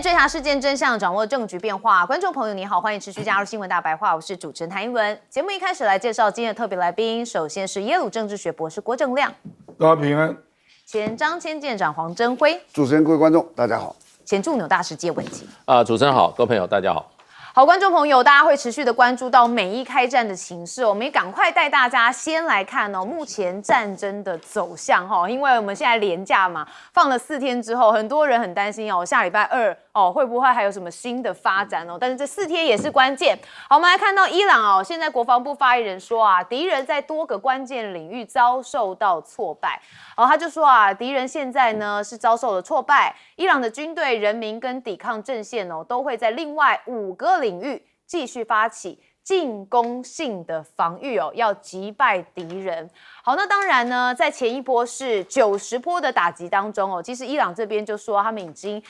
面追查事件真相，掌握证据变化。观众朋友你好，欢迎持续加入新闻大白话，我是主持人谭英文。节目一开始来介绍今天的特别来宾，首先是耶鲁政治学博士郭正亮，大家平安。前张千舰长黄征辉，主持人、各位观众，大家好。前驻纽大使谢文吉。主持人好，各位朋友大家好。好，观众朋友，大家会持续的关注到美伊开战的情势，我们也赶快带大家先来看目前战争的走向因为我们现在连假嘛，放了4天之后，很多人很担心下礼拜2会不会还有什么新的发展但是这4天也是关键。好，我们来看到伊朗现在国防部发言人说敌人在多个关键领域遭受到挫败。他就说敌人现在呢是遭受了挫败，伊朗的军队、人民跟抵抗阵线都会在另外5个领域继续发起进攻性的防御要击败敌人。好，那当然呢，在前一波是90波的打击当中其实伊朗这边就说他们已经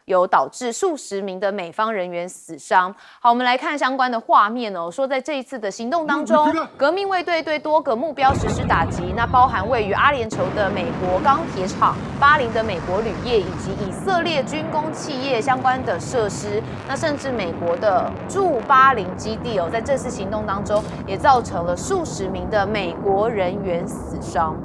有导致数十名的美方人员死伤。好，我们来看相关的画面说在这一次的行动当中，革命卫队对多个目标实施打击，那包含位于阿联酋的美国钢铁厂、巴林的美国铝业以及以色列军工企业相关的设施，那甚至美国的驻巴林基地在这次行动当中也造成了数十名的美国人员死伤。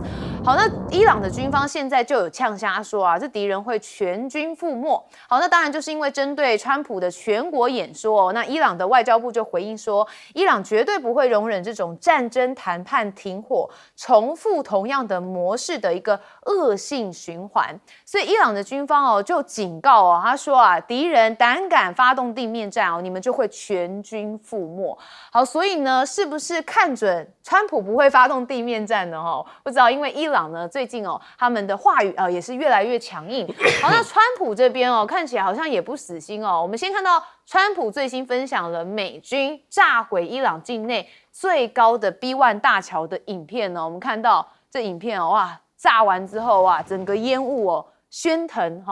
好，那伊朗的军方现在就有呛瞎说这敌人会全军覆没。好，那当然就是因为针对川普的全国演说那伊朗的外交部就回应说，伊朗绝对不会容忍这种战争谈判停火重复同样的模式的一个恶性循环。所以伊朗的军方就警告他说敌人胆敢发动地面战你们就会全军覆没。好，所以呢，是不是看准川普不会发动地面战呢？不知道，因为伊朗呢最近他们的话语也是越来越强硬。好，那川普这边看起来好像也不死心我们先看到川普最新分享了美军炸毁伊朗境内最高的 B1 大桥的影片我们看到这影片哇，炸完之后整个烟雾喧腾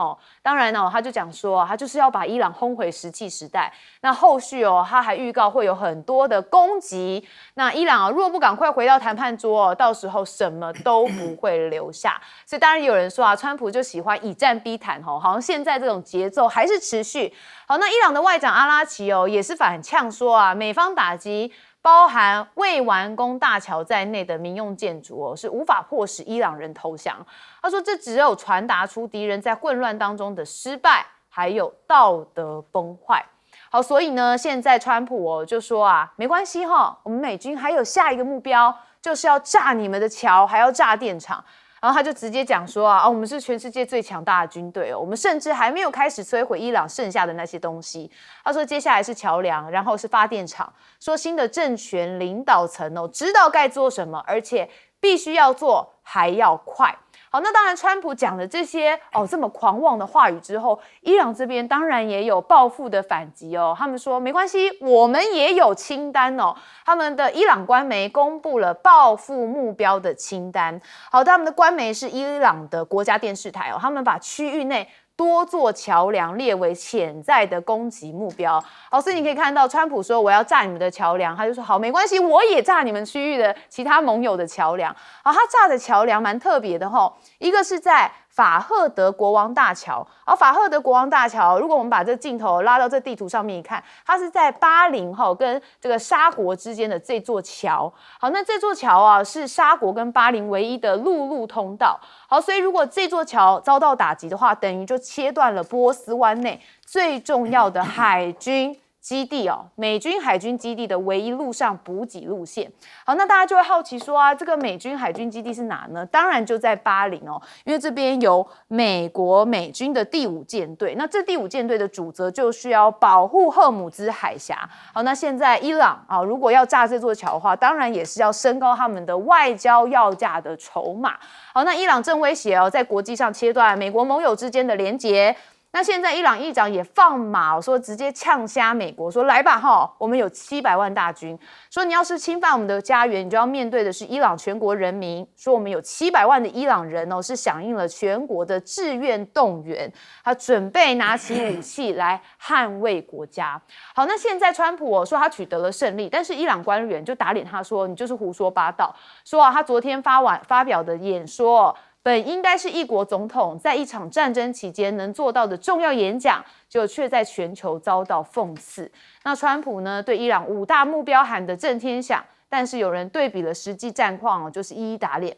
当然他就讲说他就是要把伊朗轰回石器时代。那后续他还预告会有很多的攻击。那伊朗若不赶快回到谈判桌到时候什么都不会留下。所以当然有人说川普就喜欢以战逼谈好像现在这种节奏还是持续。好，那伊朗的外长阿拉奇也是反呛说美方打击包含未完工大桥在内的民用建筑是无法迫使伊朗人投降。他说这只有传达出敌人在混乱当中的失败，还有道德崩坏。好，所以呢，现在川普就说没关系我们美军还有下一个目标，就是要炸你们的桥，还要炸电厂。然后他就直接讲说我们是全世界最强大的军队我们甚至还没有开始摧毁伊朗剩下的那些东西。他说接下来是桥梁，然后是发电厂，说新的政权领导层知道该做什么，而且必须要做，还要快。好，那当然川普讲了这些这么狂妄的话语之后，伊朗这边当然也有报复的反击他们说没关系，我们也有清单他们的伊朗官媒公布了报复目标的清单。好，他们的官媒是伊朗的国家电视台他们把区域内多座桥梁列为潜在的攻击目标。好，所以你可以看到川普说我要炸你们的桥梁，他就说好没关系，我也炸你们区域的其他盟友的桥梁。好，他炸的桥梁蛮特别的一个是在法赫德国王大桥。法赫德国王大桥，如果我们把这镜头拉到这地图上面一看，它是在巴林跟这个沙国之间的这座桥。好，那这座桥是沙国跟巴林唯一的陆路通道。好，所以如果这座桥遭到打击的话，等于就切断了波斯湾内最重要的海军基地美军海军基地的唯一陆上补给路线。好，那大家就会好奇说这个美军海军基地是哪呢？当然就在巴林因为这边有美国美军的第5舰队。那这第5舰队的主责就需要保护赫姆兹海峡。好，那现在伊朗如果要炸这座桥的话，当然也是要升高他们的外交要价的筹码。好，那伊朗正威胁在国际上切断美国盟友之间的连结。那现在伊朗议长也放马说直接呛瞎美国，说来吧我们有700万大军，说你要是侵犯我们的家园，你就要面对的是伊朗全国人民。说我们有700万的伊朗人是响应了全国的志愿动员，他准备拿起武器来捍卫国家。好，那现在川普说他取得了胜利，但是伊朗官员就打脸他说你就是胡说八道，说他昨天发表的演说本应该是一国总统在一场战争期间能做到的重要演讲，却在全球遭到讽刺。那川普呢，对伊朗5大目标喊得震天响，但是有人对比了实际战况就是一一打脸。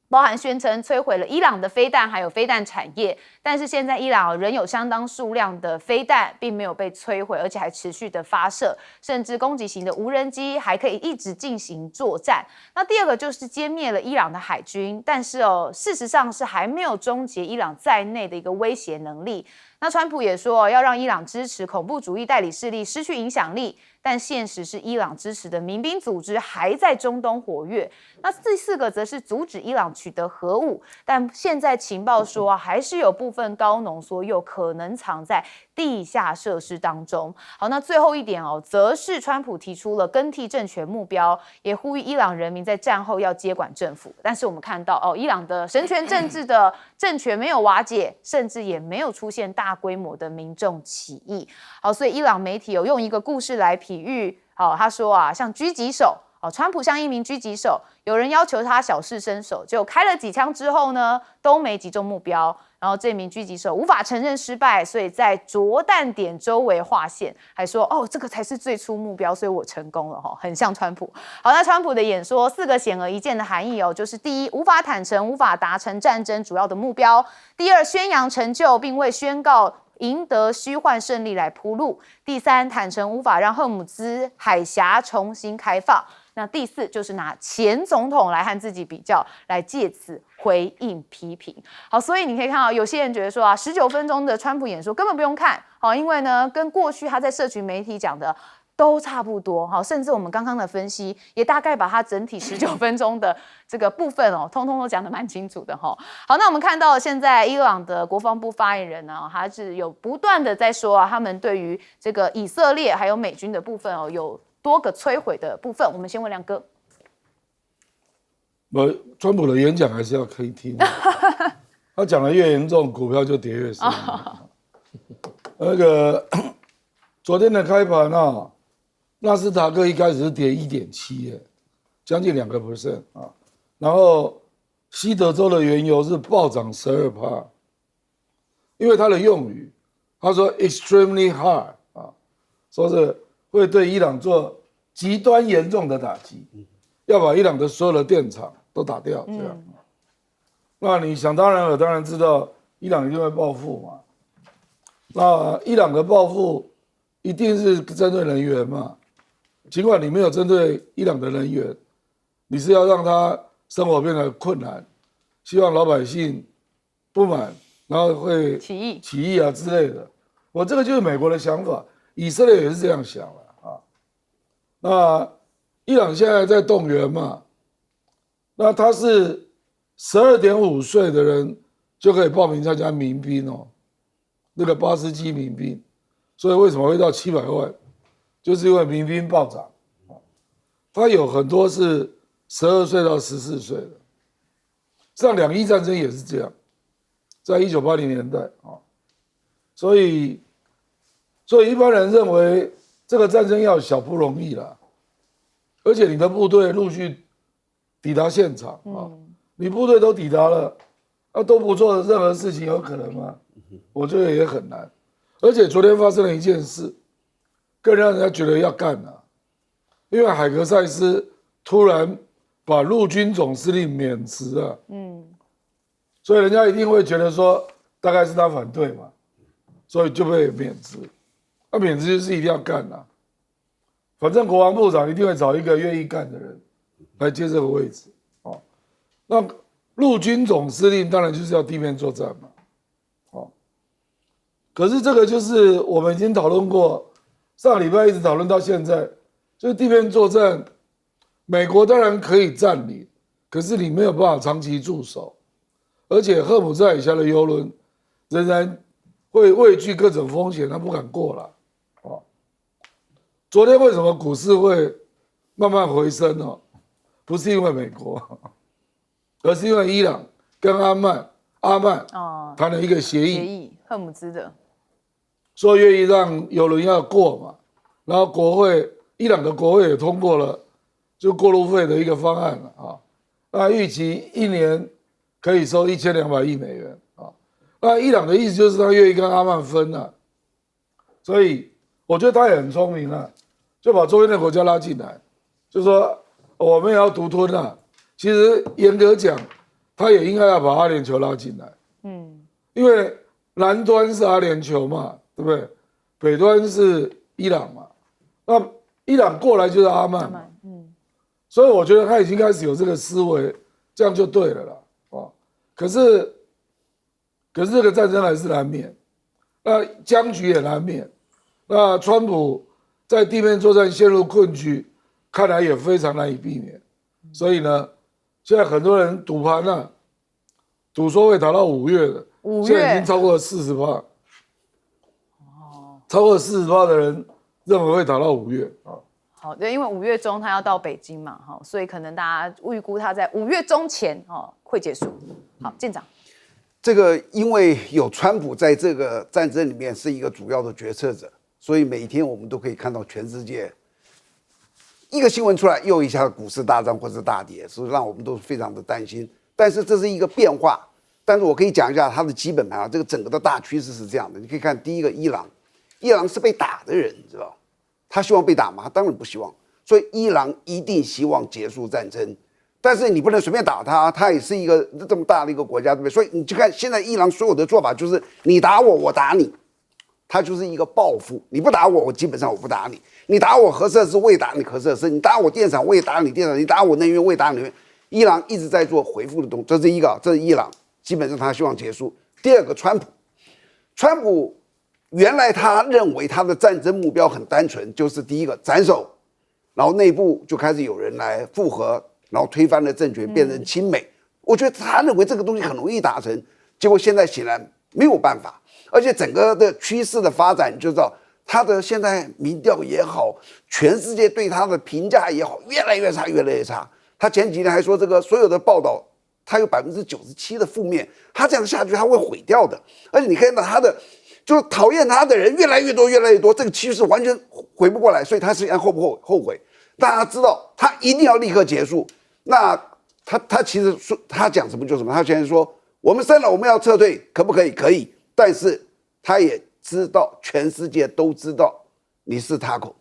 包含宣称摧毁了伊朗的飞弹，还有飞弹产业，但是现在伊朗仍有相当数量的飞弹并没有被摧毁，而且还持续的发射，甚至攻击型的无人机还可以一直进行作战。那第二个就是歼灭了伊朗的海军，但是事实上是还没有终结伊朗在内的一个威胁能力。那川普也说要让伊朗支持恐怖主义代理势力失去影响力，但现实是伊朗支持的民兵组织还在中东活跃。那第4个则是阻止伊朗取得核武，但现在情报说还是有部分高浓缩铀可能藏在地下设施当中。好，那最后一点则是川普提出了更替政权目标，也呼吁伊朗人民在战后要接管政府。但是我们看到伊朗的神权政治的政权没有瓦解，甚至也没有出现大规模的民众起义。好，所以伊朗媒体有用一个故事来比喻，他说像狙击手，川普像一名狙击手，有人要求他小试身手，结果开了几枪之后呢，都没击中目标，然后这名狙击手无法承认失败，所以在着弹点周围划线，还说这个才是最初目标，所以我成功了，很像川普。好，那川普的演说4个显而易见的含义就是第一，无法坦诚，无法达成战争主要的目标；第二，宣扬成就，并为宣告赢得虚幻胜利来铺路；第3，坦诚无法让赫姆兹海峡重新开放。那第4就是拿前总统来和自己比较，来借此回应批评。好，所以你可以看到，有些人觉得说19分钟的川普演说根本不用看，因为呢，跟过去他在社群媒体讲的都差不多，甚至我们刚刚的分析也大概把他整体19分钟的这个部分通通都讲得蛮清楚的。好，那我们看到现在伊朗的国防部发言人呢，他是有不断的在说他们对于这个以色列还有美军的部分有多个摧毁的部分。我们先问亮哥。川普的演讲还是要可以听，他讲的越严重，股票就跌越深。那个昨天的开盘纳斯达克一开始是跌1.7%，将近2%啊。然后西德州的原油是暴涨12%，因为他的用语，他说 extremely hard 说是会对伊朗做极端严重的打击，要把伊朗的所有的电厂都打掉，这样。那你想当然了，当然知道伊朗一定会报复嘛。那伊朗的报复一定是针对人员嘛，尽管你没有针对伊朗的人员，你是要让他生活变得困难，希望老百姓不满，然后会起义啊之类的。这个就是美国的想法，以色列也是这样想了。那伊朗现在在动员嘛，那他是12.5岁的人就可以报名参加民兵那个巴斯基民兵，所以为什么会到700万，就是因为民兵暴涨，他有很多是12岁到14岁的，像两伊战争也是这样，在1980年代所以一般人认为这个战争要小不容易啦，而且你的部队陆续抵达现场你部队都抵达了，都不做任何事情，有可能吗？我觉得也很难。而且昨天发生了一件事，更让人家觉得要干了，因为海格塞斯突然把陆军总司令免职了，所以人家一定会觉得说，大概是他反对嘛，所以就被免职。免职就是一定要干啦，反正国防部长一定会找一个愿意干的人来接这个位置那陆军总司令当然就是要地面作战嘛可是这个就是我们已经讨论过，上礼拜一直讨论到现在，就是地面作战，美国当然可以占领，可是你没有办法长期驻守，而且赫姆兹海峡的油轮仍然会畏惧各种风险，他不敢过了昨天为什么股市会慢慢回升不是因为美国，而是因为伊朗跟阿曼谈了一个协议，赫姆兹的，说愿意让油轮要过嘛，然后伊朗的国会也通过了就过路费的一个方案了那预期1年可以收1200亿美元啊。那伊朗的意思就是他愿意跟阿曼分啊，所以我觉得他也很聪明啊，就把周边的国家拉进来，就说我们也要独吞啊。其实严格讲，他也应该要把阿联酋拉进来，因为南端是阿联酋嘛，对不对？北端是伊朗嘛，那伊朗过来就是阿曼嘛，所以我觉得他已经开始有这个思维，这样就对了啦，可是这个战争还是难免，那僵局也难免，那川普在地面作战陷入困局，看来也非常难以避免，所以呢，现在很多人赌盘啊，赌说会打到5月的，现在已经超过了40%，超过40%的人认为会打到5月啊。好，对，因为5月中他要到北京嘛，所以可能大家预估他在5月中前会结束。好，舰长，这个因为有川普在这个战争里面是一个主要的决策者，所以每一天我们都可以看到全世界一个新闻出来，又一下股市大涨或是大跌，所以让我们都非常的担心。但是这是一个变化，但是我可以讲一下它的基本盘啊，这个整个的大趋势是这样的。你可以看第一个，伊朗是被打的人，你知道。他希望被打吗？他当然不希望，所以伊朗一定希望结束战争，但是你不能随便打他，他也是一个这么大的一个国家，对不对？所以你就看现在伊朗所有的做法就是你打我，我打你，他就是一个报复。你不打我，我基本上我不打你；你打我核设施，我也打你核设施；你打我电厂，我也打你电厂；你打我能源，我也打你能源。伊朗一直在做回复的动作，这是一个，这是伊朗，基本上他希望结束。第二个，川普。原来他认为他的战争目标很单纯，就是第一个斩首，然后内部就开始有人来复合，然后推翻了政权，变成亲美。我觉得他认为这个东西很容易达成，结果现在显然没有办法，而且整个的趋势的发展，你就知道他的现在民调也好，全世界对他的评价也好，越来越差，越来越差。他前几天还说这个所有的报道，他有97%的负面，他这样下去他会毁掉的。而且你看到他的。就是讨厌他的人越来越多，越来越多，这个趋势完全回不过来，所以他实际上后不后悔？大家知道他一定要立刻结束。那他其实说他讲什么就什么，他现在说我们胜了，我们要撤退，可不可以？可以，但是他也知道全世界都知道你是他口，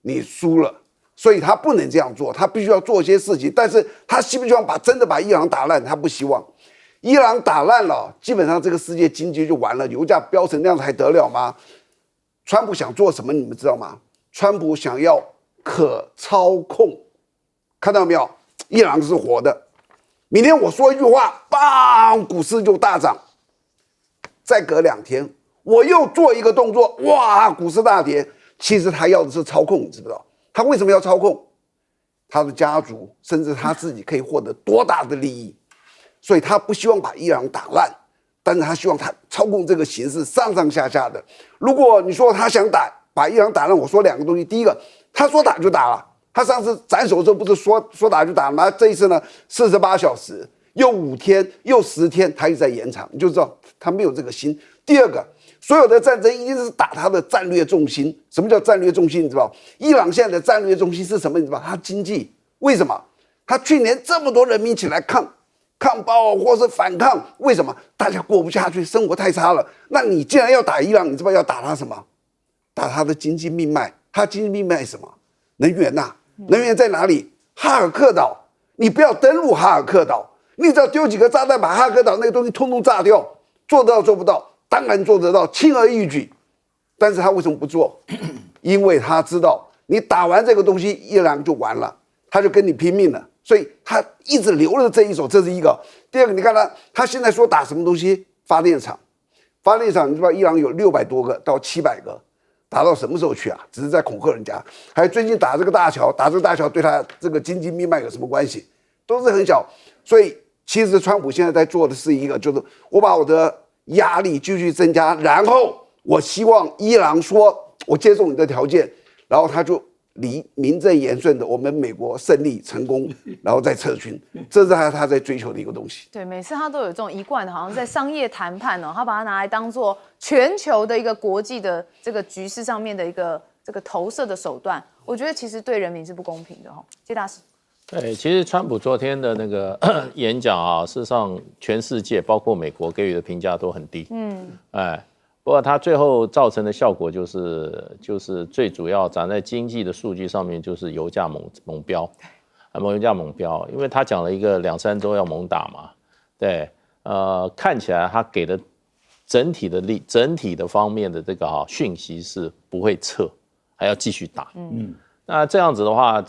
你输了，所以他不能这样做，他必须要做一些事情。但是他希不希望真的把伊朗打烂？他不希望。伊朗打烂了，基本上这个世界经济就完了，油价飙成那样子还得了吗？川普想做什么，你们知道吗？川普想要可操控，看到没有？伊朗是活的。明天我说一句话，砰，股市就大涨。再隔2天，我又做一个动作，哇，股市大跌。其实他要的是操控，你知不知道？他为什么要操控？他的家族甚至他自己可以获得多大的利益？所以他不希望把伊朗打烂，但是他希望他操控这个形势上上下下的。如果你说他想把伊朗打烂，我说2个东西。第一个，他说打就打了，他上次斩首的时候不是说打就打了吗？这一次呢，48小时又5天又10天，他一直在延长，你就知道他没有这个心。第二个，所有的战争一定是打他的战略重心。什么叫战略重心？你知道？伊朗现在的战略重心是什么？你知道？他经济。为什么？他去年这么多人民起来抗暴或是反抗，为什么？大家过不下去，生活太差了。那你既然要打伊朗，你知道要打他什么？打他的经济命脉。他经济命脉是什么？能源呐、能源在哪里？哈尔克岛。你不要登陆哈尔克岛，你只要丢几个炸弹，把哈尔克岛那个东西通通炸掉。做得到做不到？当然做得到，轻而易举。但是他为什么不做？因为他知道你打完这个东西，伊朗就完了，他就跟你拼命了。所以他一直留了这一手，这是一个。第二个，你看他现在说打什么东西？发电厂，你知道伊朗有600多个到700个，打到什么时候去啊？只是在恐吓人家。还有最近打这个大桥，对他这个经济命脉有什么关系？都是很小。所以其实川普现在在做的是一个，就是我把我的压力继续增加，然后我希望伊朗说我接受你的条件，然后他就。名正言顺的，我们美国胜利成功，然后再撤军，这是他在追求的一个东西。对，每次他都有这种一贯的，好像在商业谈判他把它拿来当做全球的一个国际的这个局势上面的一个这个投射的手段。我觉得其实对人民是不公平的谢大使。对，其实川普昨天的那个演讲啊，事实上全世界包括美国给予的评价都很低。不过他最后造成的效果就是最主要站在经济的数据上面，就是油价猛飙，油价猛飙，因为他讲了一个2-3周要猛打嘛，对，看起来他给的整体的方面的这个讯息是不会撤，还要继续打。那这样子的话，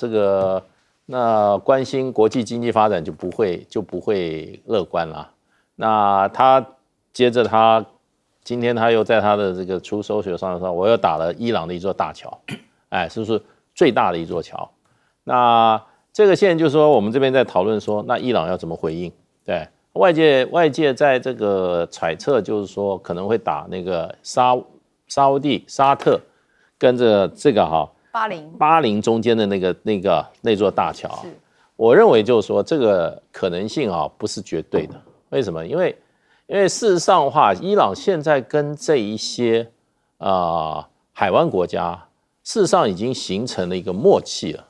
那关心国际经济发展就不会乐观啦。那接着今天他又在他的这个出手学上说，我又打了伊朗的一座大桥，是不是最大的一座桥？那这个现在就是说，我们这边在讨论说，那伊朗要怎么回应？对，外界在这个揣测，就是说可能会打那个沙特跟这个巴林中间的那座大桥。我认为就是说这个可能性不是绝对的。为什么？因为事实上的话，伊朗现在跟这一些海湾国家，事实上已经形成了一个默契了。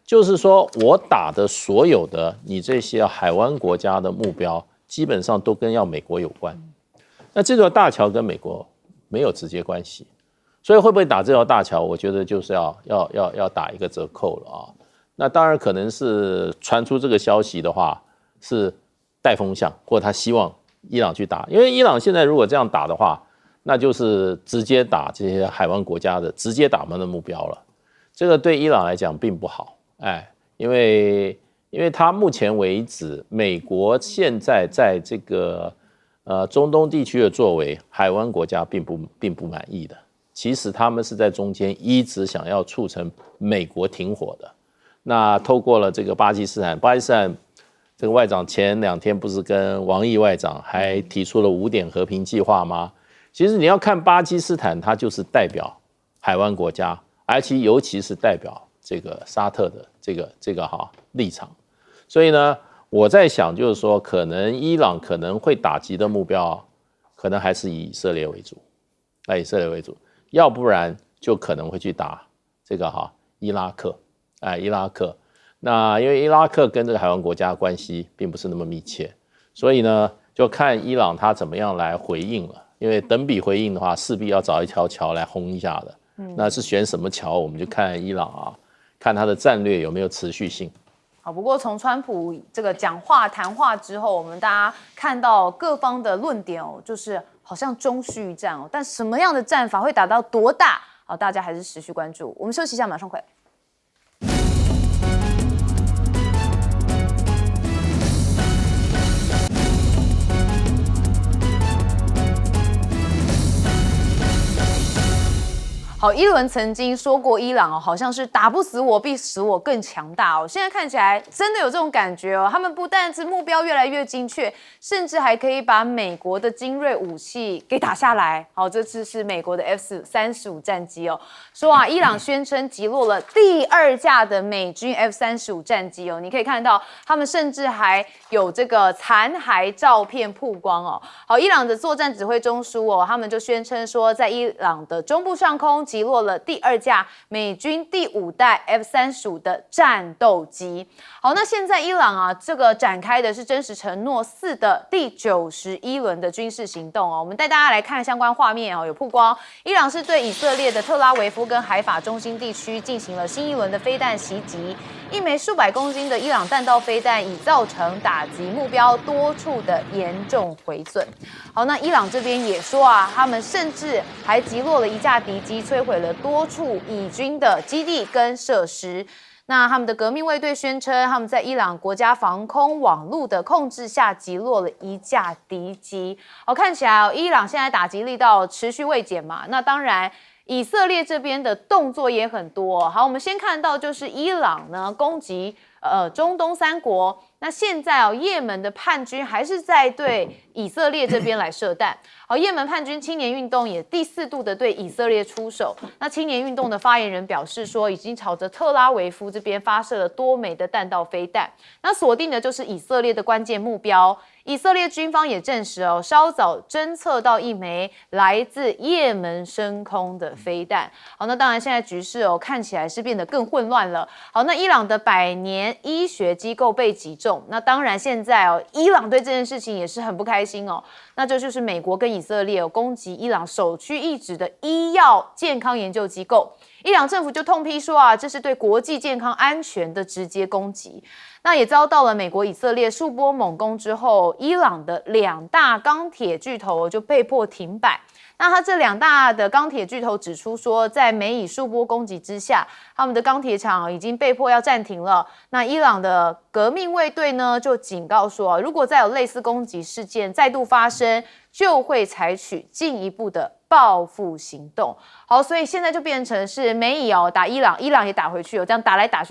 就是说我打的所有的你这些海湾国家的目标，基本上都跟要美国有关。那这座大桥跟美国没有直接关系，所以会不会打这条大桥，我觉得就是要打一个折扣了啊。那当然可能是传出这个消息的话是带风向，或者他希望伊朗去打，因为伊朗现在如果这样打的话，那就是直接打这些海湾国家的，直接打他们的目标了。这个对伊朗来讲并不好，因为他目前为止，美国现在在这个中东地区的作为，海湾国家并不满意的。其实他们是在中间一直想要促成美国停火的。那透过了这个巴基斯坦这个外长前2天不是跟王毅外长还提出了5点和平计划吗？其实你要看巴基斯坦，它就是代表海湾国家，而且尤其是代表这个沙特的这个立场。所以呢，我在想就是说，可能伊朗可能会打击的目标，可能还是以色列为主，要不然就可能会去打这个伊拉克。那因为伊拉克跟这个海湾国家关系并不是那么密切，所以呢，就看伊朗他怎么样来回应了。因为等比回应的话，势必要找一条桥来轰一下的。那是选什么桥，我们就看伊朗看他的战略有没有持续性。好，不过从川普这个谈话之后，我们大家看到各方的论点就是好像中须一战但什么样的战法会打到多大？大家还是持续关注。我们休息一下，马上回来。好，伊伦曾经说过，伊朗好像是打不死我，必使我更强大现在看起来真的有这种感觉他们不但是目标越来越精确，甚至还可以把美国的精锐武器给打下来。好，这次是美国的 F-35战机说伊朗宣称击落了第2架的美军 F-35战机你可以看到，他们甚至还有这个残骸照片曝光好，伊朗的作战指挥中枢他们就宣称说，在伊朗的中部上空击落了第2架美军第5代 F-35的战斗机。好，那现在伊朗这个展开的是真实承诺4的第91轮的军事行动我们带大家来看相关画面有曝光，伊朗是对以色列的特拉维夫跟海法中心地区进行了新一轮的飞弹袭击，1枚数百公斤的伊朗弹道飞弹已造成打击目标多处的严重毁损。好，那伊朗这边也说他们甚至还击落了1架敌机，摧毁了多处以军的基地跟设施。那他们的革命卫队宣称，他们在伊朗国家防空网络的控制下击落了1架敌机。看起来伊朗现在打击力道持续未减嘛。那当然，以色列这边的动作也很多好，我们先看到就是伊朗呢攻击中东3国。那现在也门的叛军还是在对以色列这边来射弹。好，也门叛军青年运动也第4度的对以色列出手。那青年运动的发言人表示说，已经朝着特拉维夫这边发射了多枚的弹道飞弹。那锁定的就是以色列的关键目标以色列军方也证实哦，稍早侦测到一枚来自也门升空的飞弹。好，那当然现在局势哦看起来是变得更混乱了。好，那伊朗的百年医学机构被击中，那当然现在哦，伊朗对这件事情也是很不开心哦。那这就是美国跟以色列攻击伊朗首屈一指的医药健康研究机构。伊朗政府就痛批说啊，这是对国际健康安全的直接攻击。那也遭到了美国、以色列数波猛攻之后，伊朗的2大钢铁巨头就被迫停摆。那他这2大的钢铁巨头指出说，在美以数波攻击之下，他们的钢铁厂已经被迫要暂停了。那伊朗的革命卫队呢，就警告说，如果再有类似攻击事件再度发生，就会采取进一步的报复行动。好，所以现在就变成是美以打伊朗，伊朗也打回去，这样打来打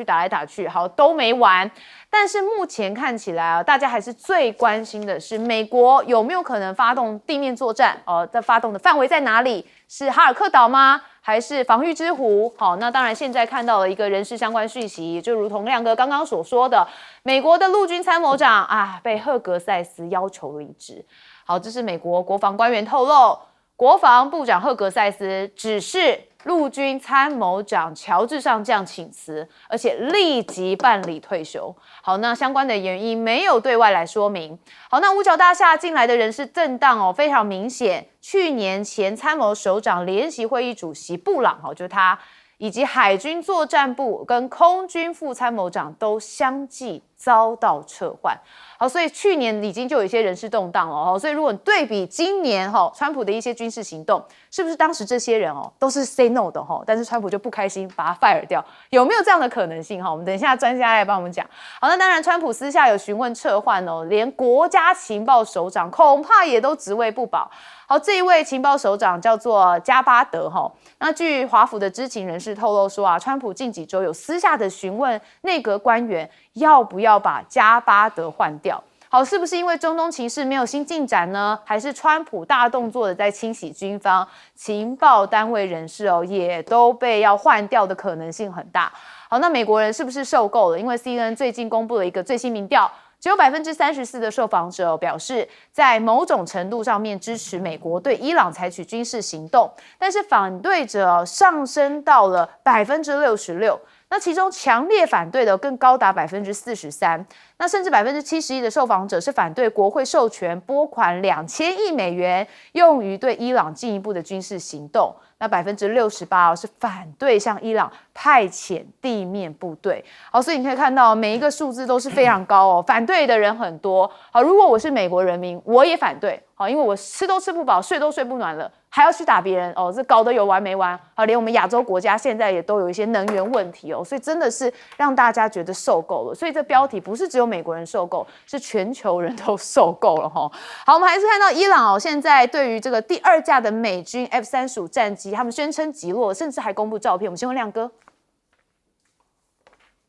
去，好都没完。但是目前看起来大家还是最关心的是美国有没有可能发动地面作战？发动的范围在哪里？是哈尔克岛吗？还是防御之湖？好，那当然现在看到了一个人事相关讯息，就如同亮哥刚刚所说的，美国的陆军参谋长被赫格塞斯要求离职。好，这是美国国防官员透露，国防部长赫格塞斯指示陆军参谋长乔治上将请辞，而且立即办理退休。好，那相关的原因没有对外来说明。好，那五角大厦近来的人事震荡非常明显。去年前参谋首长联席会议主席布朗就是他，以及海军作战部跟空军副参谋长都相继遭到撤换。好，所以去年已经就有一些人事动荡了所以如果你对比今年川普的一些军事行动，是不是当时这些人都是 say no 的但是川普就不开心把他 fire 掉，有没有这样的可能性我们等一下专家来帮我们讲。好，那当然川普私下有询问撤换连国家情报首长恐怕也都职位不保。好，这一位情报首长叫做加巴德那据华府的知情人士透露说川普近几周有私下的询问内阁官员要不要把加巴德换掉。好，是不是因为中东情势没有新进展呢？还是川普大动作的在清洗军方情报单位人士也都被要换掉的可能性很大。好，那美国人是不是受够了？因为 CNN 最近公布了一个最新民调，只有34%的受访者表示在某种程度上面支持美国对伊朗采取军事行动，但是反对者上升到了66%。那其中强烈反对的更高达43%，那甚至71%的受访者是反对国会授权拨款2000亿美元用于对伊朗进一步的军事行动。那68%是反对向伊朗派遣地面部队。好，所以你可以看到每一个数字都是非常高反对的人很多。好，如果我是美国人民，我也反对。好，因为我吃都吃不饱，睡都睡不暖了，还要去打别人这搞得有完没完？好，连我们亚洲国家现在也都有一些能源问题所以真的是让大家觉得受够了。所以这标题不是只有美国人受够，是全球人都受够了好，我们还是看到伊朗现在对于这个第2架的美军 F-35战机，他们宣称击落，甚至还公布照片。我们先问亮哥。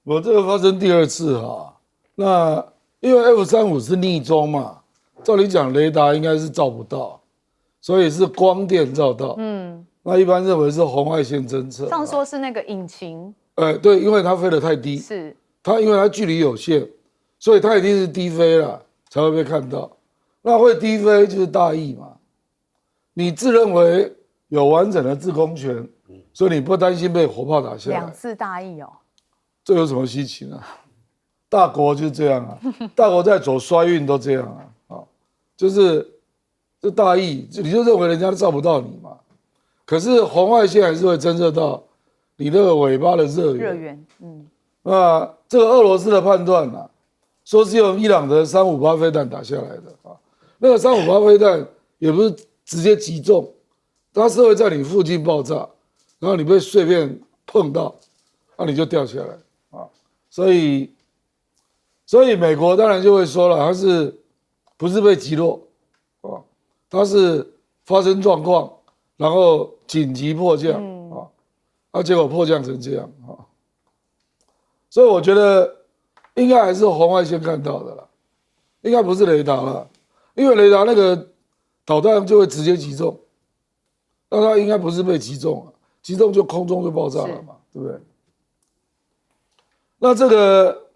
我这个发生第2次那因为 F-35是逆中嘛，照理讲雷达应该是照不到，所以是光电照到。那一般认为是红外线侦测。上说是那个引擎。对，因为它飞得太低，是因为它距离有限，所以它一定是低飞了才会被看到。那会低飞就是大意嘛，你自认为有完整的制空权，所以你不担心被火炮打下来。2次大意这有什么稀奇呢？大国就是这样大国在走衰运都这样就是这大意，你就认为人家都照不到你嘛。可是红外线还是会侦测到你那个尾巴的热源。那这个俄罗斯的判断说是用伊朗的358飞弹打下来的那个358飞弹也不是直接击中，它是会在你附近爆炸，然后你被碎片碰到，你就掉下来所以美国当然就会说了，它是不是被击落它是发生状况，然后紧急迫降结果迫降成这样所以我觉得应该还是红外线看到的啦，应该不是雷达啦，因为雷达那个导弹就会直接击中，那它应该不是被击中击中就空中就爆炸了嘛，对不对？那这个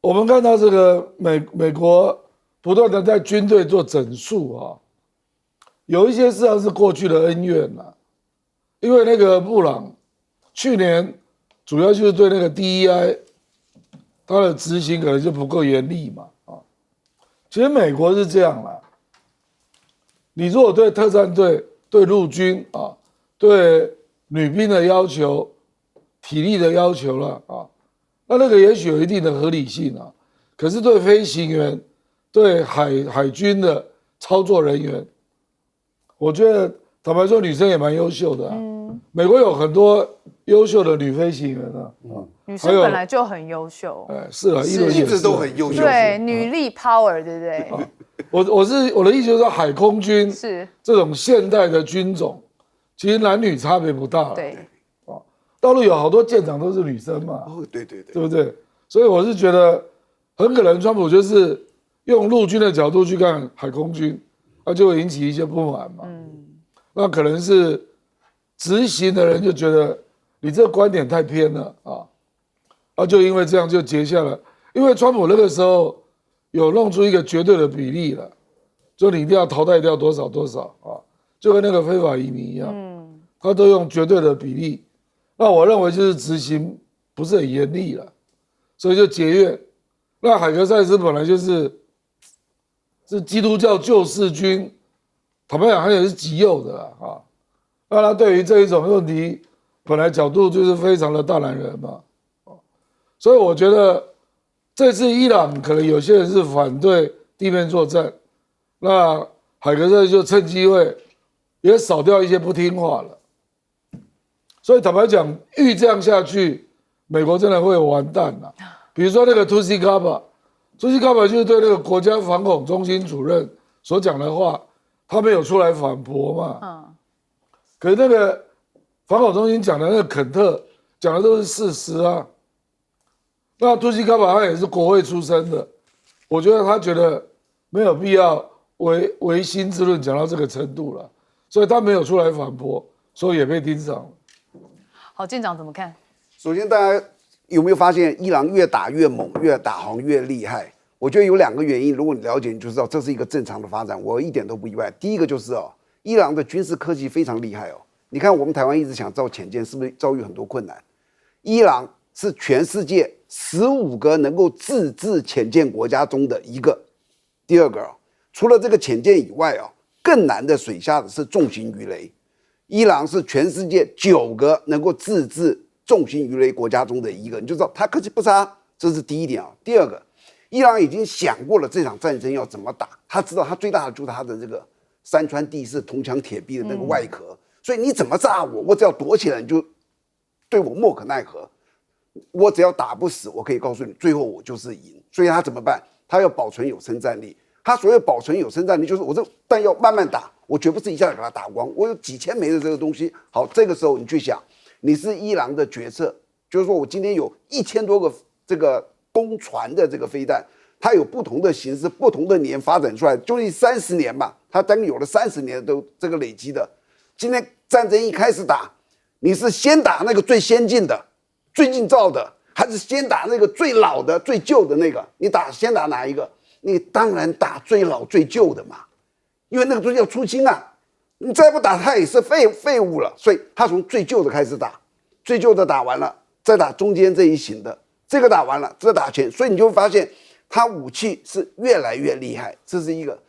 我们看到这个美国不断的在军队做整肃啊，有一些事实上是过去的恩怨啦。因为那个布朗去年主要就是对那个 DEI 他的执行可能就不够严厉嘛啊。其实美国是这样啦，你如果对特战队、对陆军啊、对女兵的要求、体力的要求了啊，那个也许有一定的合理性啊。可是对飞行员、对海军的操作人员，我觉得坦白说，女生也蛮优秀的啊。美国有很多优秀的女飞行员啊，女生本来就很优秀，是啊，一直都很优秀，对，女力 power， 对不对？我的意思就是说，海空军是这种现代的军种，其实男女差别不大。对，大陆有好多舰长都是女生嘛，对，对不对？所以我是觉得，很可能川普就是用陆军的角度去看海空军，那就会引起一些不满嘛。那可能是执行的人就觉得你这个观点太偏了啊，就因为这样就结下了。因为川普那个时候有弄出一个绝对的比例了，就你一定要淘汰掉多少多少啊，就跟那个非法移民一样，他都用绝对的比例。那我认为就是执行不是很严厉了，所以就结怨。那海格赛斯本来是基督教救世军，坦白讲他也是极右的啊。那他对于这一种问题，本来角度就是非常的大男人嘛，所以我觉得这次伊朗可能有些人是反对地面作战，那海格赛就趁机会也扫掉一些不听话了。所以坦白讲，愈这样下去，美国真的会完蛋了。比如说那个 Tulsi Gabbard 就是对那个国家反恐中心主任所讲的话，他没有出来反驳嘛。可是那个反恐中心讲的那个肯特讲的都是事实啊。那Tulsi Gabbard他也是国会出身的，我觉得他觉得没有必要唯心之论讲到这个程度了，所以他没有出来反驳，所以也被盯上了。好，舰长怎么看？首先，大家有没有发现伊朗越打越猛，越打好像越厉害？我觉得有2个原因，如果你了解，你就知道这是一个正常的发展，我一点都不意外。第一个就是伊朗的军事科技非常厉害你看我们台湾一直想造潜舰，是不是遭遇很多困难？伊朗是全世界15个能够自制潜舰国家中的一个。第二个除了这个潜舰以外更难的水下的是重型鱼雷。伊朗是全世界9个能够自制重型鱼雷国家中的一个，你就知道他科技不差，这是第一点第二个，伊朗已经想过了这场战争要怎么打，他知道他最大的就是他的这个山川地势、铜墙铁壁的那个外壳，所以你怎么炸我只要躲起来，你就对我莫可奈何。我只要打不死，我可以告诉你，最后我就是赢。所以他怎么办？他要保存有生战力。他所谓保存有生战力，就是我这弹药慢慢打，我绝不是一下子给它打光，我有几千枚的这个东西。好，这个时候你去想，你是伊朗的决策，就是说我今天有1000多个这个攻船的这个飞弹，它有不同的形式、不同的年发展出来，就是30年嘛，它当然有了30年都这个累积的。今天战争一开始打，你是先打那个最先进的、最近造的，还是先打那个最老的、最旧的那个？你先打哪一个？你当然打最老最旧的嘛，因为那个东西要出清啊，你再不打它也是废物了，所以他从最旧的开始打，最旧的打完了，再打中间这一型的，这个打完了，这个打前，所以你就会发现他武器是越来越厉害，这是一个。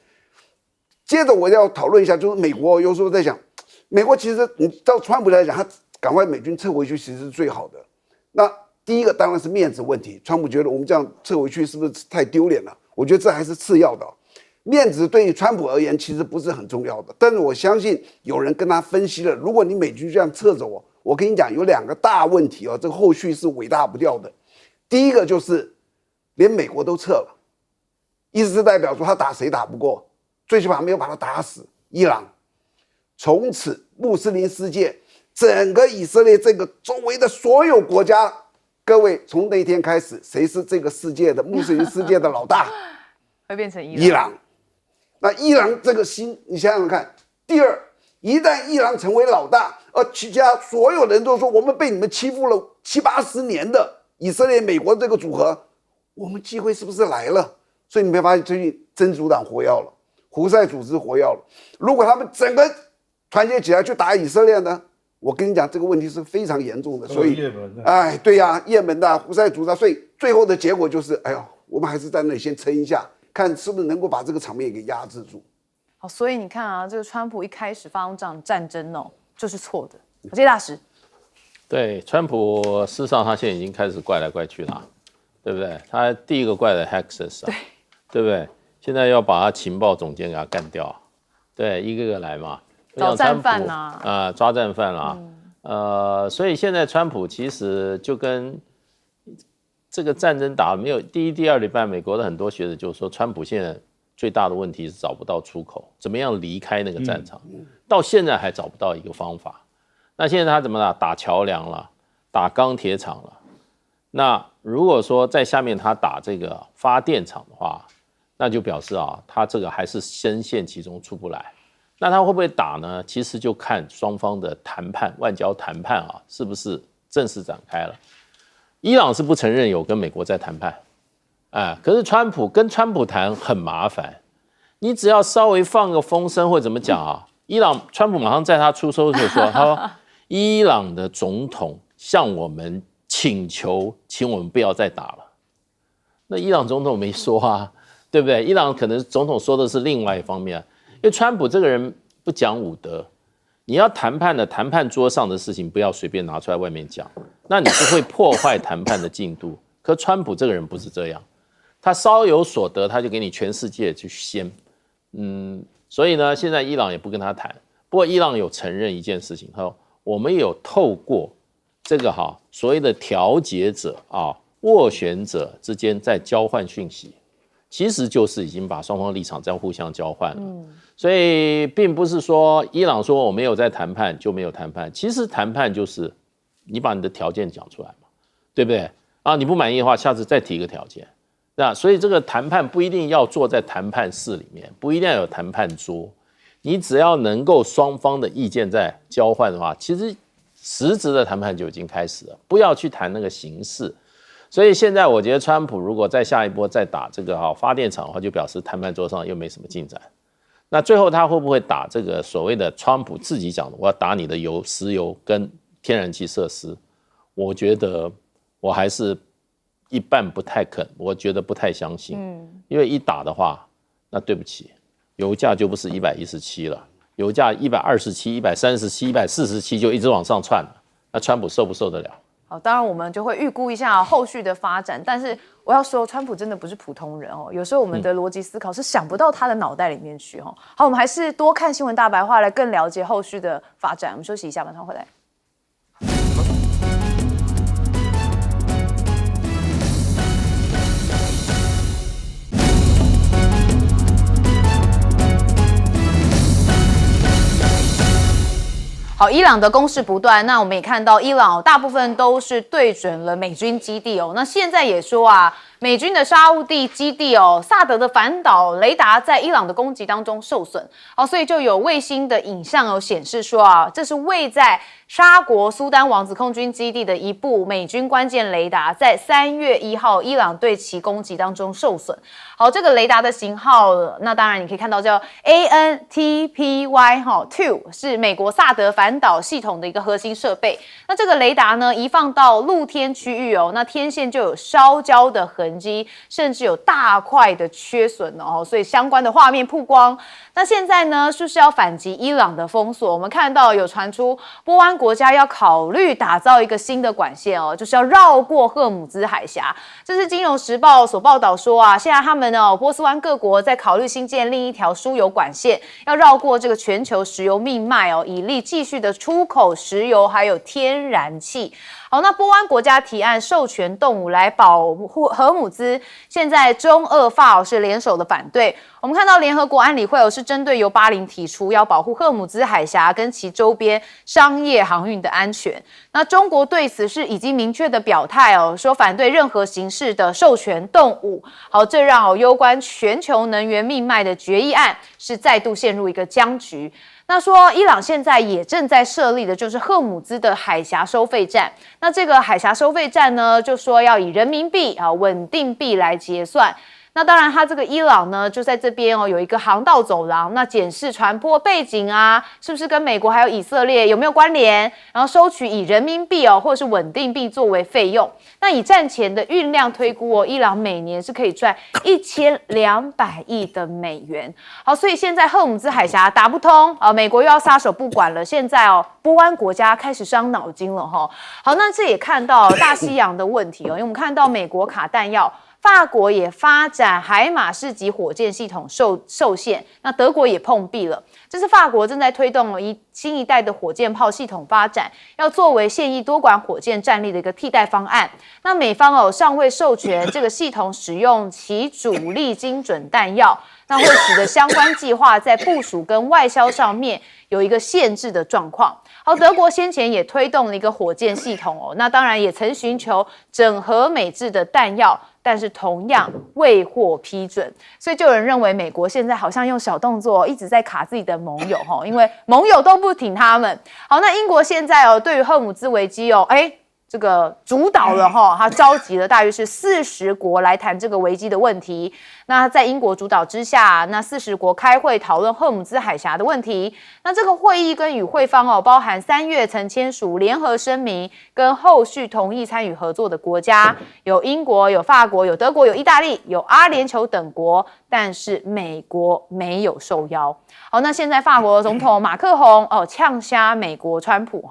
接着我要讨论一下，就是美国有时候在想，美国其实你照川普来讲，他赶快美军撤回去其实是最好的。那第一个当然是面子问题，川普觉得我们这样撤回去是不是太丢脸了？我觉得这还是次要的面子对于川普而言其实不是很重要的。但是我相信有人跟他分析了，如果你美军这样撤走我跟你讲有2个大问题这个后续是尾大不掉的。第一个就是连美国都撤了，意思是代表说他打谁打不过，最起码没有把他打死。伊朗从此穆斯林世界整个以色列这个周围的所有国家，各位从那天开始，谁是这个世界的穆斯林世界的老大？会变成伊朗。那伊朗这个心，你想想看。第二，一旦伊朗成为老大，其他所有人都说我们被你们欺负了70、80年的以色列、美国这个组合，我们机会是不是来了？所以你没发现最近真主党活跃了，胡塞组织活跃了。如果他们整个团结起来去打以色列呢？我跟你讲，这个问题是非常严重的。所以，哎，对呀，也门的胡塞组织，所以最后的结果就是，哎呦，我们还是在那里先撑一下，看是不是能够把这个场面给压制住。好，所以你看啊，这个川普一开始发动这场战争哦，就是错的。谢大使，对，川普事实上他现在已经开始怪来怪去了，对不对？他第一个怪的 Hexas 啊，对不对？现在要把他情报总监给他干掉，对，一个个来嘛。找战犯啊，抓战犯啦，所以现在川普其实就跟这个战争打没有第一、第二礼拜，美国的很多学者就说，川普现在最大的问题是找不到出口，怎么样离开那个战场，到现在还找不到一个方法。那现在他怎么了？打桥梁了，打钢铁厂了。那如果说在下面他打这个发电厂的话，那就表示啊，他这个还是深陷其中出不来。那他会不会打呢？其实就看双方的谈判、外交谈判啊，是不是正式展开了？伊朗是不承认有跟美国在谈判，可是川普谈很麻烦，你只要稍微放个风声或怎么讲啊，川普马上在他出收的时候说，他说伊朗的总统向我们请求，请我们不要再打了。那伊朗总统没说啊，对不对？伊朗可能总统说的是另外一方面。因为川普这个人不讲武德，你要谈判的谈判桌上的事情不要随便拿出来外面讲，那你是会破坏谈判的进度。可川普这个人不是这样，他稍有所得他就给你全世界去掀，所以呢，现在伊朗也不跟他谈。不过伊朗有承认一件事情，他说我们有透过这个所谓的调解者斡旋者之间在交换讯息。其实就是已经把双方立场这样互相交换了，所以并不是说伊朗说我没有在谈判就没有谈判，其实谈判就是你把你的条件讲出来嘛，对不对？你不满意的话，下次再提一个条件。那所以这个谈判不一定要坐在谈判室里面，不一定要有谈判桌，你只要能够双方的意见在交换的话，其实实质的谈判就已经开始了，不要去谈那个形式。所以现在我觉得川普如果再下一波再打这个发电厂的话，就表示谈判桌上又没什么进展。那最后他会不会打这个所谓的川普自己讲的，我要打你的石油跟天然气设施？我觉得我还是一半不太肯，我觉得不太相信。因为一打的话，那对不起，油价就不是117了，油价127、137、147就一直往上窜了，那川普受不受得了？当然我们就会预估一下后续的发展，但是我要说，川普真的不是普通人哦。有时候我们的逻辑思考是想不到他的脑袋里面去哦。好，我们还是多看新闻大白话来更了解后续的发展。我们休息一下，马上回来。好，伊朗的攻势不断，那我们也看到伊朗大部分都是对准了美军基地哦。那现在也说美军的沙烏地基地萨德的反导雷达在伊朗的攻击当中受损，所以就有卫星的影像显示说这是位在沙国苏丹王子空军基地的一部美军关键雷达，在3月1号伊朗对其攻击当中受损。好，这个雷达的型号，那当然你可以看到叫 ANTPY-2， 是美国萨德反导系统的一个核心设备。那这个雷达呢，移放到露天区域那天线就有烧焦的痕迹，甚至有大块的缺损所以相关的画面曝光。那现在呢，是不是要反击伊朗的封锁？我们看到有传出波湾国家要考虑打造一个新的管线就是要绕过赫姆兹海峡。这是《金融时报》所报道说现在他们波斯湾各国在考虑新建另一条输油管线，要绕过这个全球石油命脉以利继续的出口石油还有天然气。好，那波湾国家提案授权动武来保护荷姆兹，现在中俄法是联手的反对。我们看到联合国安理会是针对由巴林提出要保护荷姆兹海峡跟其周边商业航运的安全。那中国对此是已经明确的表态说反对任何形式的授权动武。好，这让攸关全球能源命脉的决议案是再度陷入一个僵局。那说伊朗现在也正在设立的就是赫姆兹的海峡收费站。那这个海峡收费站呢，就说要以人民币稳定币来结算。那当然，它这个伊朗呢，就在这边有一个航道走廊，那检视传播背景啊，是不是跟美国还有以色列有没有关联？然后收取以人民币或者是稳定币作为费用。那以战前的运量推估伊朗每年是可以赚1200亿的美元。好，所以现在赫姆兹海峡打不通美国又要撒手不管了。现在波湾国家开始伤脑筋了好，那这也看到大西洋的问题因为我们看到美国卡弹药。法国也发展海马士级火箭系统受限，那德国也碰壁了。这是法国正在推动新一代的火箭炮系统发展，要作为现役多管火箭战力的一个替代方案。那美方尚未授权这个系统使用其主力精准弹药，那会使得相关计划在部署跟外销上面有一个限制的状况。好，德国先前也推动了一个火箭系统那当然也曾寻求整合美制的弹药。但是同样未获批准，所以就有人认为美国现在好像用小动作一直在卡自己的盟友因为盟友都不挺他们。好，那英国现在对于赫姆兹危机这个主导了他召集了大约是40国来谈这个危机的问题。那在英国主导之下，那40国开会讨论赫姆兹海峡的问题。那这个会议跟与会方包含3月曾签署联合声明跟后续同意参与合作的国家，有英国、有法国、有德国、有意大利、有阿联酋等国，但是美国没有受邀。好，那现在法国总统马克宏呛瞎美国川普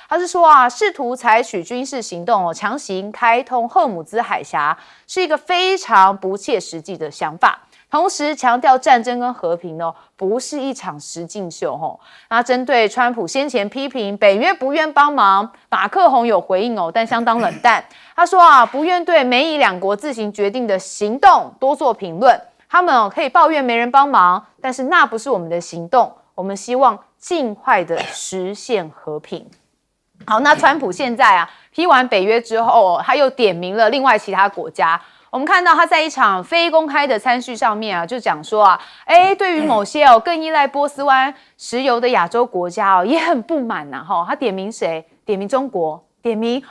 他是说试图采取军事行动强行开通赫姆兹海峡是一个非常不切实际的想法。同时强调战争跟和平不是一场实境秀那针对川普先前批评北约不愿帮忙，马克宏有回应但相当冷淡。他说不愿对美以两国自行决定的行动多做评论。他们可以抱怨没人帮忙，但是那不是我们的行动。我们希望尽快的实现和平。好，那川普现在批完北约之后他又点名了另外其他国家。我们看到他在一场非公开的参叙上面就讲说对于某些更依赖波斯湾石油的亚洲国家也很不满他点名谁？点名中国，点名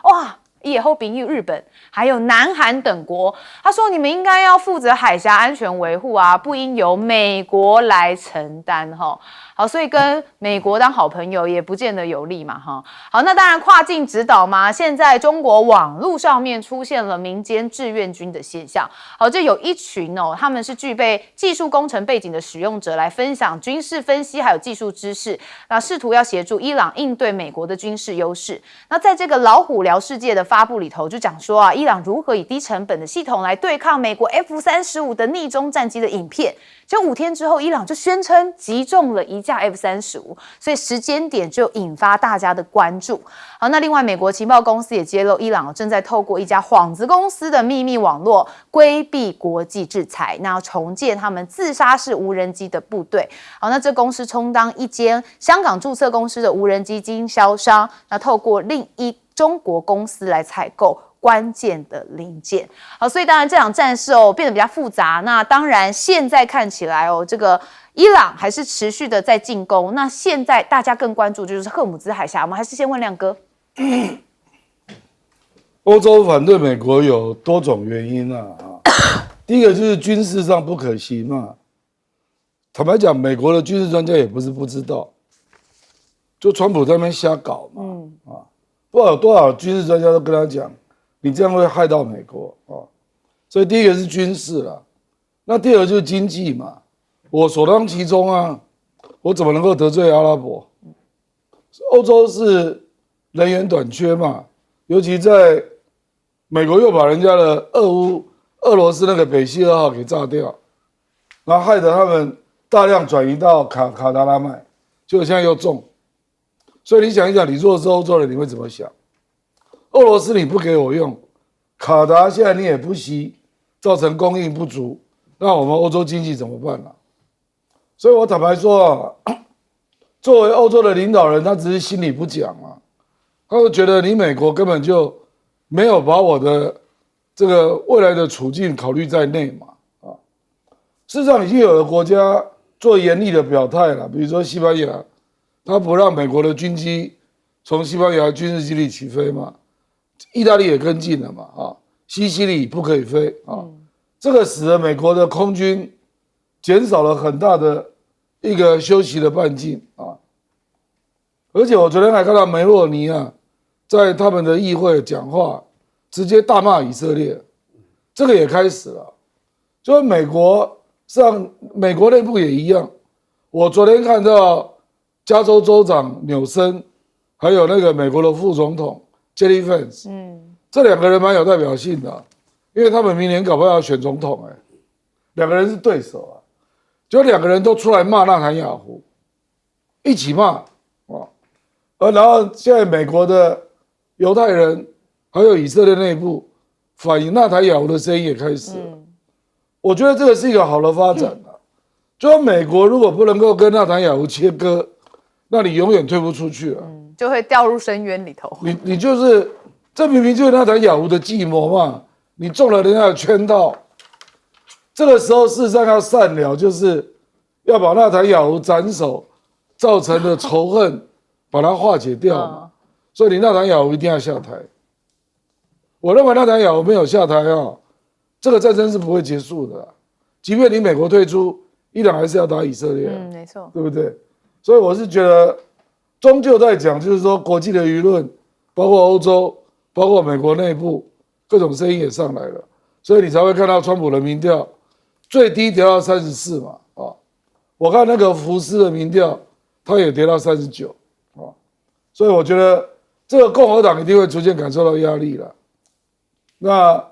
以后比喻日本还有南韩等国。他说你们应该要负责海峡安全维护不应由美国来承担好，所以跟美国当好朋友也不见得有利嘛好，那当然跨境指导嘛，现在中国网络上面出现了民间志愿军的现象。好，这有一群他们是具备技术工程背景的使用者来分享军事分析还有技术知识，那试图要协助伊朗应对美国的军事优势。那在这个老虎聊世界的发布里头就讲说伊朗如何以低成本的系统来对抗美国 F-35的逆中战机的影片。就5天之后，伊朗就宣称击中了一架 F-35，所以时间点就引发大家的关注。好，那另外美国情报公司也揭露，伊朗正在透过一家幌子公司的秘密网络规避国际制裁，那要重建他们自杀式无人机的部队。好，那这公司充当一间香港注册公司的无人机经销商，那透过另一中国公司来采购关键的零件。好，所以当然这场战事变得比较复杂。那当然现在看起来这个伊朗还是持续的在进攻。那现在大家更关注就是赫姆兹海峡，我们还是先问亮哥。欧洲反对美国有多种原因第一个就是军事上不可行嘛。坦白讲，美国的军事专家也不是不知道，就川普在那边瞎搞嘛。不知道有多少军事专家都跟他讲，你这样会害到美国所以第一个是军事啦，那第二个就是经济嘛。我首当其冲我怎么能够得罪阿拉伯？欧洲是人员短缺嘛，尤其在美国又把人家的俄罗斯那个北溪2号给炸掉，然后害得他们大量转移到卡达拉麦，结果现在又中。所以你想一想，你如果是欧洲人，你会怎么想？俄罗斯你不给我用，卡达现在你也不惜，造成供应不足，那我们欧洲经济怎么办所以我坦白说作为欧洲的领导人，他只是心里不讲他会觉得你美国根本就没有把我的这个未来的处境考虑在内嘛事实上已经有的国家做严厉的表态了，比如说西班牙，他不让美国的军机从西班牙军事基地起飞嘛，意大利也跟进了嘛西西里不可以飞这个使得美国的空军减少了很大的一个休息的半径啊。而且我昨天还看到梅洛尼啊，在他们的议会讲话，直接大骂以色列，这个也开始了。就是美国内部也一样。我昨天看到加州州长纽森，还有那个美国的副总统 J.D. Vance， 这两个人蛮有代表性的，因为他们明年搞不好要选总统两个人是对手啊，就两个人都出来骂纳坦雅胡，一起骂然后现在美国的犹太人还有以色列内部反映纳坦雅胡的声音也开始了。我觉得这个是一个好的发展就说美国如果不能够跟纳坦雅胡切割，那你永远退不出去了，就会掉入深渊里头。你就是这明明就是纳坦雅胡的计谋嘛，你中了人家的圈套。这个时候事实上要善了，就是要把纳坦雅胡斩首造成的仇恨把它化解掉嘛。所以你纳坦雅胡一定要下台。我认为纳坦雅胡没有下台这个战争是不会结束的即便你美国退出，伊朗还是要打以色列没错，对不对？所以我是觉得终究在讲，就是说国际的舆论，包括欧洲，包括美国内部，各种声音也上来了，所以你才会看到川普的民调最低跌到34嘛我看那个福斯的民调，它也跌到39所以我觉得这个共和党一定会逐渐感受到压力了。那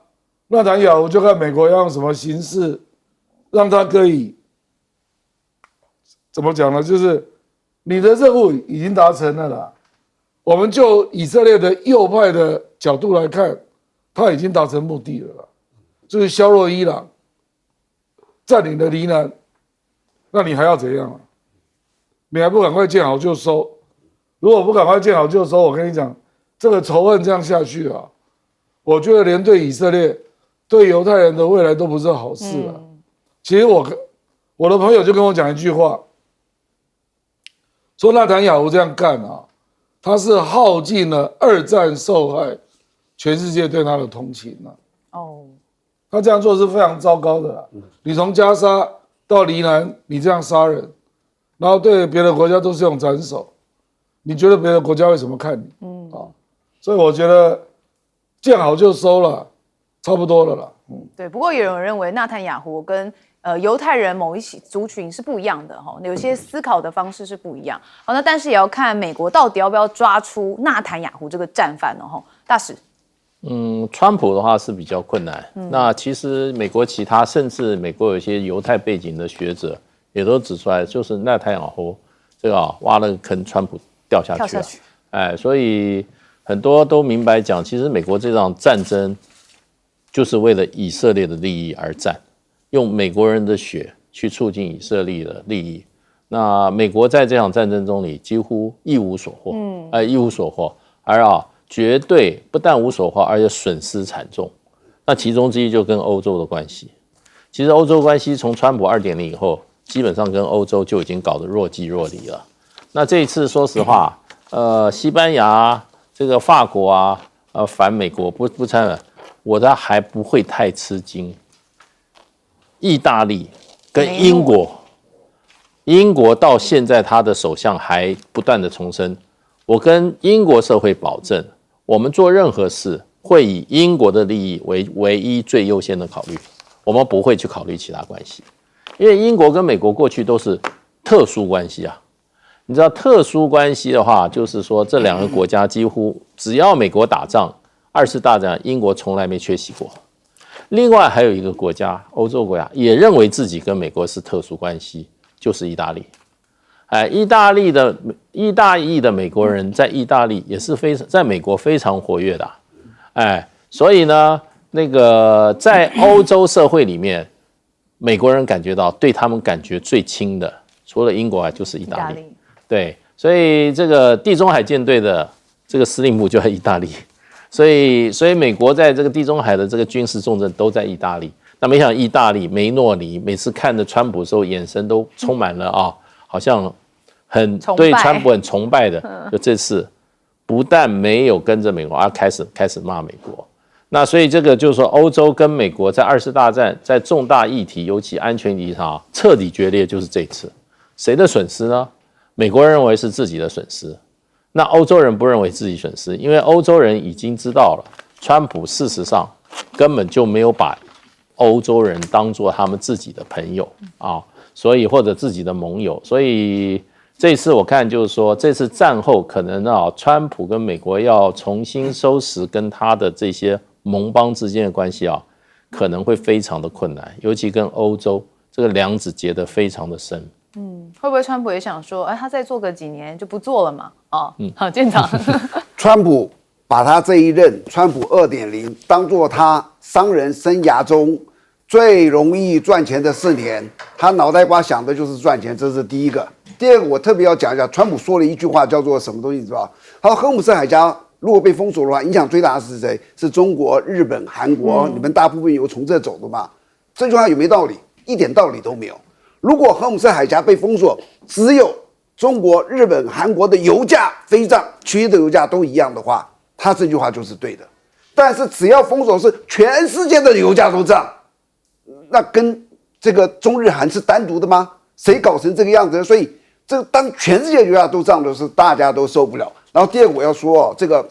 纳坦雅胡就看美国要用什么形式，让他可以怎么讲呢？就是你的任务已经达成了啦。我们就以色列的右派的角度来看，他已经达成目的了啦，就是削弱伊朗，占领了黎南，那你还要怎样你还不赶快见好就收？如果不赶快见好就收，我跟你讲，这个仇恨这样下去我觉得连对以色列、对犹太人的未来都不是好事了。其实我的朋友就跟我讲一句话，说纳坦雅胡这样干他是耗尽了2战受害全世界对他的同情他这样做是非常糟糕的你从加沙到黎南，你这样杀人，然后对别的国家都是用斩首，你觉得别的国家会怎么看你？所以我觉得见好就收了，差不多了啦。对，不过有人认为纳坦雅胡跟犹太人某一些族群是不一样的有些思考的方式是不一样。那但是也要看美国到底要不要抓出纳坦雅胡这个战犯大使。川普的话是比较困难。那其实美国其他，甚至美国有一些犹太背景的学者也都指出来，就是纳坦雅胡这个挖了个坑，川普掉下去了。所以很多都明白讲，其实美国这场战争就是为了以色列的利益而战，用美国人的血去促进以色列的利益。那美国在这场战争中里几乎一无所获，一无所获，而绝对不但无所获，而且损失惨重。那其中之一就跟欧洲的关系。其实欧洲关系从川普2.0以后，基本上跟欧洲就已经搞得若即若离了。那这一次说实话，西班牙、这个法国反美国不参了，我倒还不会太吃惊。意大利跟英国，英国到现在他的首相还不断的重申，我跟英国社会保证，我们做任何事会以英国的利益为唯一最优先的考虑，我们不会去考虑其他关系。因为英国跟美国过去都是特殊关系你知道特殊关系的话，就是说这两个国家几乎只要美国打仗，2次大战英国从来没缺席过。另外还有一个国家，欧洲国家也认为自己跟美国是特殊关系，就是意大利。意大利的美国人在意大利也是在美国非常活跃的。所以呢，那个在欧洲社会里面，美国人感觉到对他们感觉最亲的，除了英国外就是意大利。对，所以这个地中海舰队的这个司令部就在意大利。所以美国在这个地中海的这个军事重镇都在意大利。那没想到意大利梅诺尼每次看着川普的时候，眼神都充满了好像很对川普很崇拜的。就这次不但没有跟着美国，开始骂美国。那所以这个就是说，欧洲跟美国在2次大战在重大议题，尤其安全议题上彻底决裂，就是这次。谁的损失呢？美国人认为是自己的损失，那欧洲人不认为自己损失，因为欧洲人已经知道了，川普事实上根本就没有把欧洲人当作他们自己的朋友啊，所以或者自己的盟友，所以这次我看就是说，这次战后可能川普跟美国要重新收拾跟他的这些盟邦之间的关系可能会非常的困难，尤其跟欧洲这个梁子结得非常的深。会不会川普也想说，他再做个几年就不做了嘛？好，舰长。川普把他这一任川普2.0当做他商人生涯中最容易赚钱的4年，他脑袋瓜想的就是赚钱，这是第一个。第二个，我特别要讲一下，川普说了一句话，叫做什么东西，你知道？他说荷姆斯海峡如果被封锁的话，影响最大的是谁？是中国、日本、韩国，你们大部分由从这走的嘛？这句话有没有道理？一点道理都没有。如果荷姆斯海峡被封锁，只有中国、日本、韩国的油价飞涨，其余的油价都一样的话，他这句话就是对的。但是只要封锁是全世界的油价都涨，那跟这个中日韩是单独的吗？谁搞成这个样子？所以这当全世界油价都涨的时候，大家都受不了。然后第二个我要说这个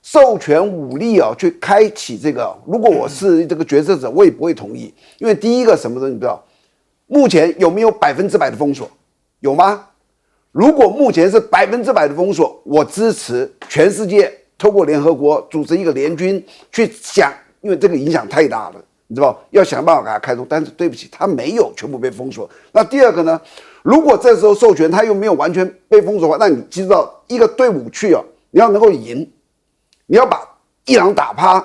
授权武力去开启这个，如果我是这个决策者，我也不会同意，因为第一个什么东西你知道？目前有没有100%的封锁？有吗？如果目前是100%的封锁，我支持全世界透过联合国组织一个联军去想，因为这个影响太大了，你知道，要想办法给它开通。但是对不起，它没有全部被封锁。那第二个呢？如果这时候授权它又没有完全被封锁的话，那你知道一个队伍去你要能够赢，你要把伊朗打趴。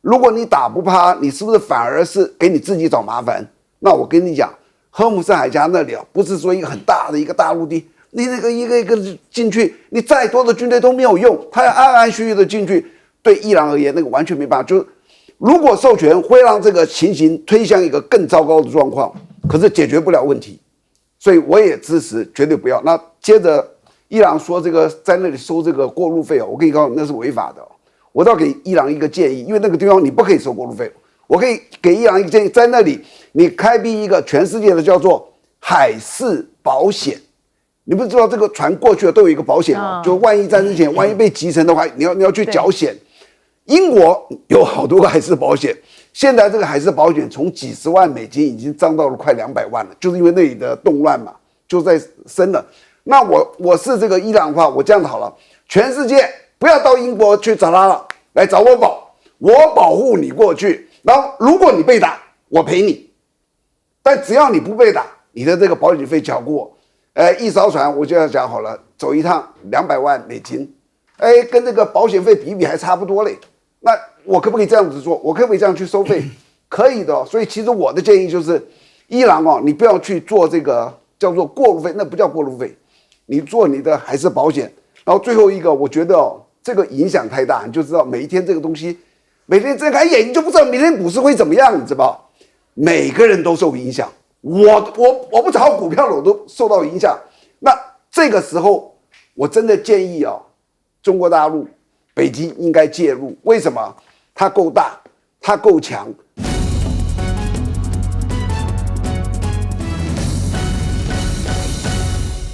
如果你打不趴，你是不是反而是给你自己找麻烦？那我跟你讲。荷姆斯海峡那里不是说一个很大的一个大陆地，你那个一个一个进去，你再多的军队都没有用，他要安安虚虚的进去，对伊朗而言那个完全没办法。就是如果授权会让这个情形推向一个更糟糕的状况，可是解决不了问题，所以我也支持绝对不要。那接着伊朗说这个在那里收这个过路费我可以告诉你那是违法的。我倒给伊朗一个建议，因为那个地方你不可以收过路费。我可以给伊朗一个建议，在那里你开辟一个全世界的叫做海事保险。你不知道这个船过去了都有一个保险就万一战争前万一被击沉的话，你要去缴险。英国有好多个海事保险，现在这个海事保险从几十万美金已经涨到了快200万了，就是因为那里的动乱嘛，就在升了。那我是这个伊朗的话，我这样子好了，全世界不要到英国去找他了，来找我保护你过去。然后，如果你被打，我赔你；但只要你不被打，你的这个保险费缴过我。一艘船我就要讲好了，走一趟200万美金，跟这个保险费比还差不多嘞。那我可不可以这样子做？我可不可以这样去收费？可以的。所以其实我的建议就是，伊朗你不要去做这个叫做过路费，那不叫过路费，你做你的海事保险。然后最后一个，我觉得这个影响太大，你就知道每一天这个东西。每天睁开眼你就不知道明天股市会怎么样，你知道？每个人都受影响，我不炒股票了，我都受到影响。那这个时候，我真的建议中国大陆、北京应该介入。为什么？它够大，它够强，